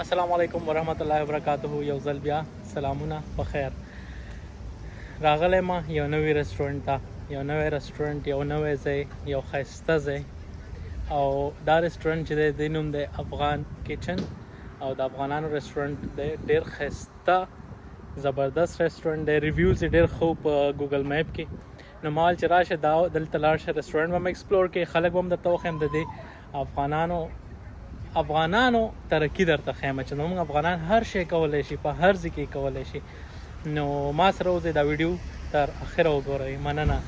السلام علیکم ورحمت الله وبرکاته. یو ځل بیا سلامونه په خیر. راغلی ما یو نوی رستورانت ته، یو نوی رستورانت، یو نوی ځای، یو ښایسته ځای. او دا رستورانت چې دی د نوم دی افغان کچن او د افغانانو رستورانت دی. ډېر ښایسته زبردست رستورانت دی. ریویوز یې ډېر ښه په ګوګل میپ کې. نو ما ویل چې راشه دلته لاړ شه، رستورانت به م ایکسپلور کړې، خلک به م درته وښیم د دې افغانانو ترقي درته ښیم چې موږ افغانان هر شی کولی شي، په هر ځای کې کولی شي. نو ما سره اوسئ، دا ویډیو تر اخره وګورئ. مننه.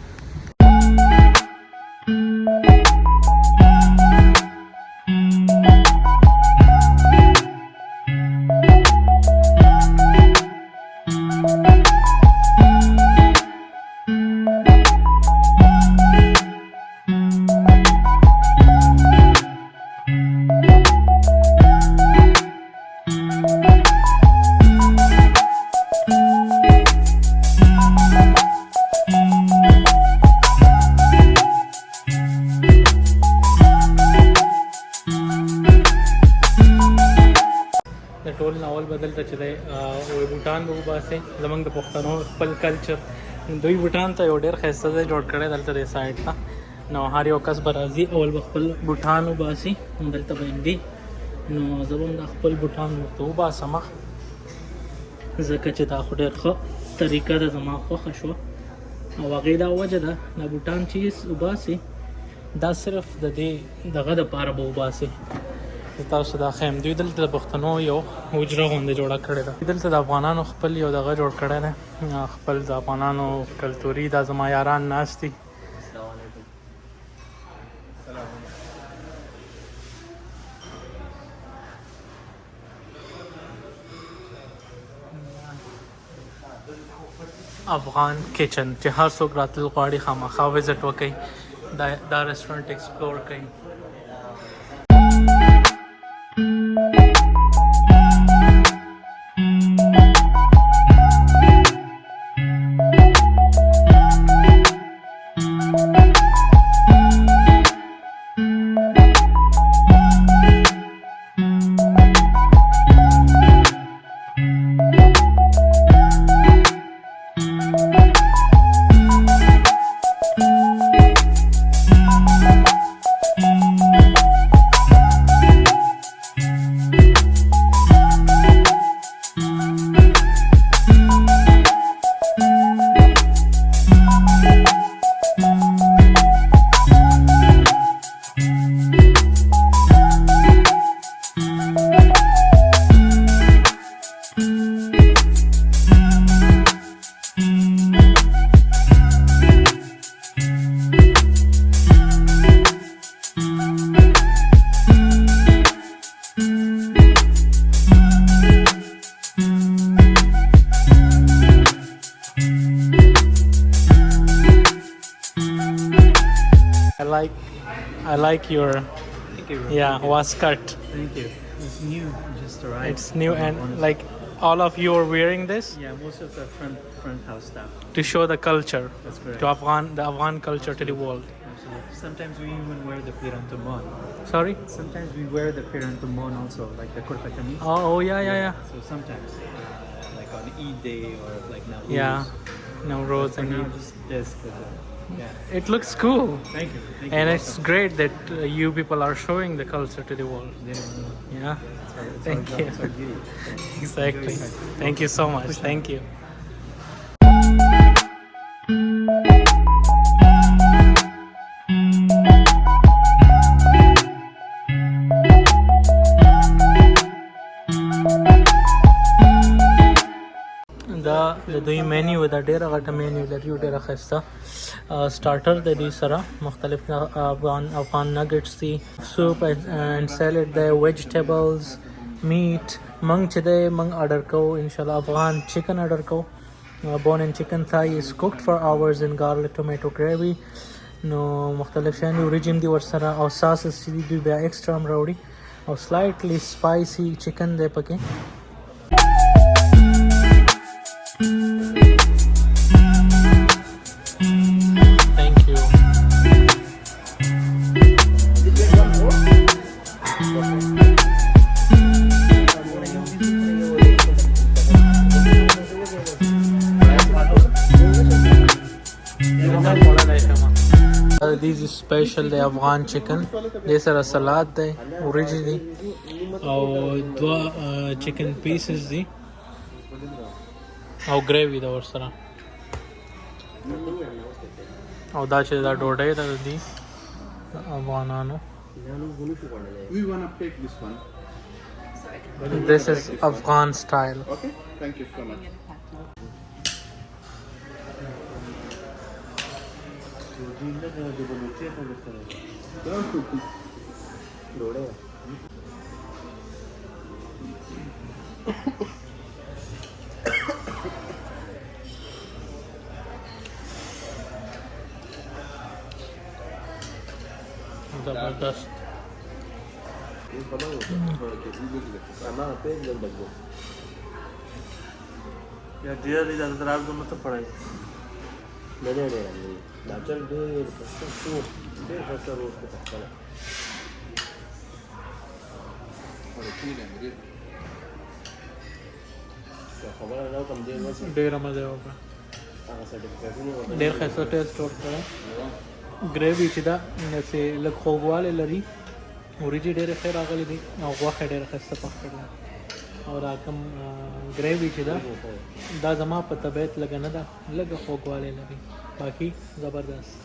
د ټول ناول بدلته چې دی بوټان به وباسئ. زموږ د پښتنو خپل کلچر دوی بوټان ته یو ډېر ښایسته ځای جوړ کړی دلته دې سایډ ته. نو هر یو کس به راځي، اول به خپل بوټان وباسي، دلته به یې ږدي. نو زه به هم دا خپل بوټان ورته وباسم ځکه چې دا خو ډېر ښه طریقه ده، زما خوښه شوه. او هغې دا وجه ده دا بوټان چې وباسي دا صرف د دې دغه دپاره به وباسي. تاسو دا ښیم دوی دلته د پښتنو یو حجره غوندې جوړه کړې ده. دلته د افغانانو خپل یو دغه جوړ کړی دی، خپل د افغانانو کلتوري. دا زما یاران ناست دي. افغان کچن چې هر څوک راتلل غواړي خامخا وزټ وکړي، دا رستورانت ایکسپلور کړي. I like your waistcoat. Thank you. It's new, just arrived. It's new and like all of you are wearing this? Yeah, most of the front house staff. To show the culture. That's correct. To the Afghan culture to the world. Absolutely. Sometimes we even wear the pirantumon. Sorry? Sometimes we wear the pirantumon also, like the kurta kameez. Oh yeah. So sometimes, like on Eid day or like now. Yeah. No rose and now just this. Yeah. It looks cool. Thank you. And it's great that you people are showing the culture to the world. Yeah. Thank you. Exactly. Thank you so much. Thank you. د دوی مینیو دا ډېره غټه مینیو لري، ډېره ښایسته. سټارټر د دوی سره مختلف افغان نګټس دي، سوپ اینډ سیلډ دی، ویجیټیبلز، میټ. موږ چې دی موږ آرډر کوو انشاءالله افغان چکن آرډر کوو. bone and chicken thigh is cooked for hours in garlic tomato gravy. نو مختلف شیان دي، ورجیم دي ورسره، او ساسز چې دي دوی بیا ایکسټرا هم راوړي، او سلایټلی سپایسي چکن دی پکې. سپیشل دی افغان چکن دې سره سلاد دی اوریجی دی او دوه چکن پیسز دي او ګریوي دا ورسره او دا چې دا ډوډۍ ده دی افغانانو. We want to take this one. This is Afghan style. Okay, thank you so much. زبردست. या डियर इधर इधर आप दोनों तो पढ़ाई ډېره مزه وکړه ډېر ښایسته ټیسټ ورکړی ګریوي چې ده داسې لږ خوږوالی لري وریجې ډېرې ښې راغلي دي او غوښه ډېره ښایسته پخ کړې او دا کوم ګریوي چې ده دا زما په طبیعت لږه نه ده لږه خوږوالی لري باقي زبردست.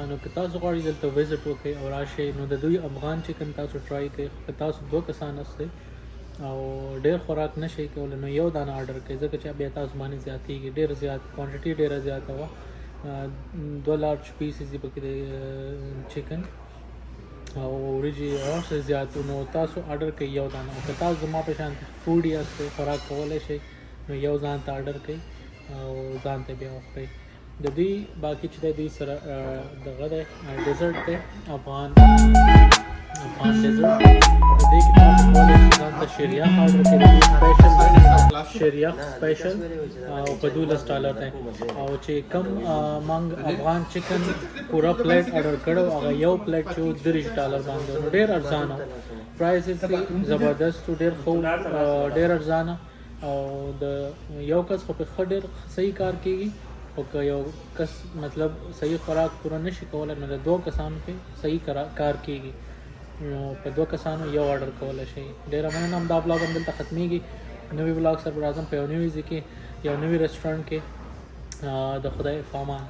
نو که تاسو غواړئ دلته وزټ وکړئ او راشئ نو د دوی افغان چکن تاسو ټرای کړئ. که تاسو 2 کسان استئ او ډېر خوراک نشئ کولی نو یو دانه آرډر کړئ ځکه چې بیا تاسو باندې زیاتېږي ډېر زیات کوانټیټي ډېره زیاته وه 2 لارج پیسز دي پکې د چکن او وریجې هر څه زیات نو تاسو آرډر کړئ یو دانه او که تاسو زما په شان فوډ یاستئ خوراک کولی شئ نو یو ځان ته آرډر کړئ او ځان ته بیا وخورئ. د دوی باقي چې دی دوی سره دغه دی ډیزرټ دی افغان ډیزرټ د دې کې تاسو کولی شئ ځان ته شیریخ آرډر کړئ. د دوی سپیشل شیریخ سپیشل او په $12 دی او چې کم موږ افغان چکن پوره پلیټ آرډر کړو هغه یو پلیټ چې $30 باندې نو ډېر ارزانه پرایسز دي زبردست ډېر ښه ډېر ارزانه او د یو کس خو په ښه ډېر صحیح کار کېږي او که یو کس مطلب صحیح خوراک پوره نشي کولی نو د 2 کسانو کې صحیح کار کېږي نو په 2 کسانو یو آرډر کولی شئ. ډېره مننه. همدا بلاګ هم دلته ختمېږي. نوي بلاګ سره به راځم په یو نوي ځای کې یو نوي رسټورانټ کې. د خدای په امان.